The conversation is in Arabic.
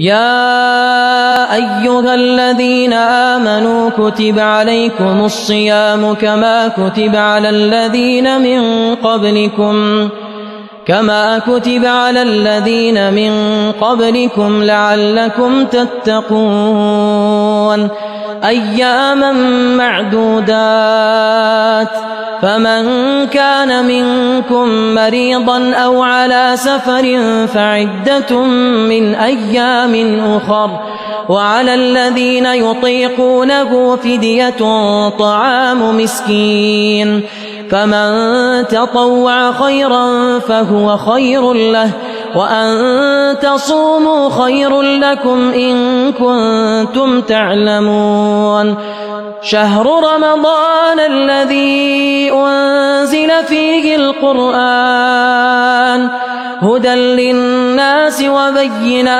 يا أيها الذين آمنوا كتب عليكم الصيام كما كتب على الذين من قبلكم لعلكم تتقون أياما معدودات فمن كان منكم مريضا أو على سفر فعدة من أيام أخر وعلى الذين يطيقونه فدية طعام مسكين فمن تطوع خيرا فهو خير له وأن تصوموا خير لكم إن كنتم تعلمون شهر رمضان الذي أنزل فيه القرآن هدى للناس وبينات